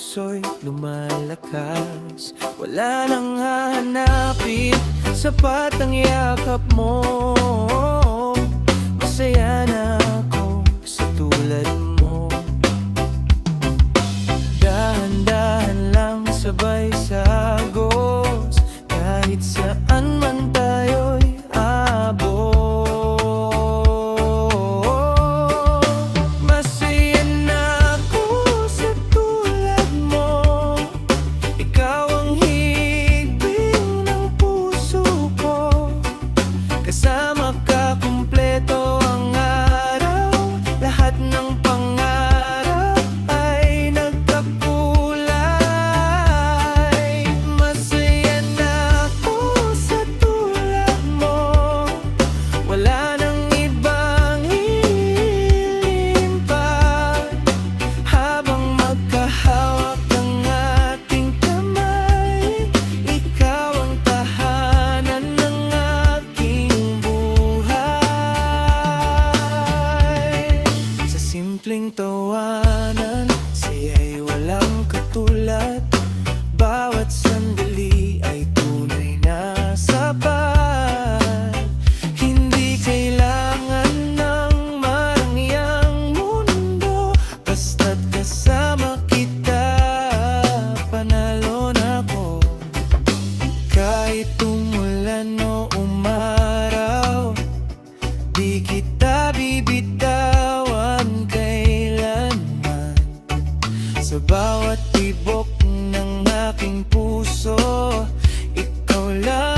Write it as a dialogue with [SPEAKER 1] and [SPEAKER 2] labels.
[SPEAKER 1] puso'y lumalakas. Wala nang hahanapin, sapat ang yakap mo. Masaya na ako sa tulad mo. Dahan-dahan lang sabay sagos, kahit saan man tayo'y abot. Masaya na ako sa tulad mo. Ikaw ang higpit ng puso ko. Kasama ka kumpleto ang araw. Lahat ng pangarap ay nagkakulay. Masaya na ako sa tulad mo. Wala nang ibang hiling pa. Habang magkahawak ang ating kamay, ikaw ang tahanan ng aking buhay. Sa simpleng tawanan, siya'y walang katulad. Bawat sandali ay tunay na sapat. Hindi kailangan ng marangyang mundo, basta't kasama kita, panalo na ako. Kahit umulan o umaraw, di kita bibitawan kailanman. Sa bawat tibok ng aking puso, ikaw lang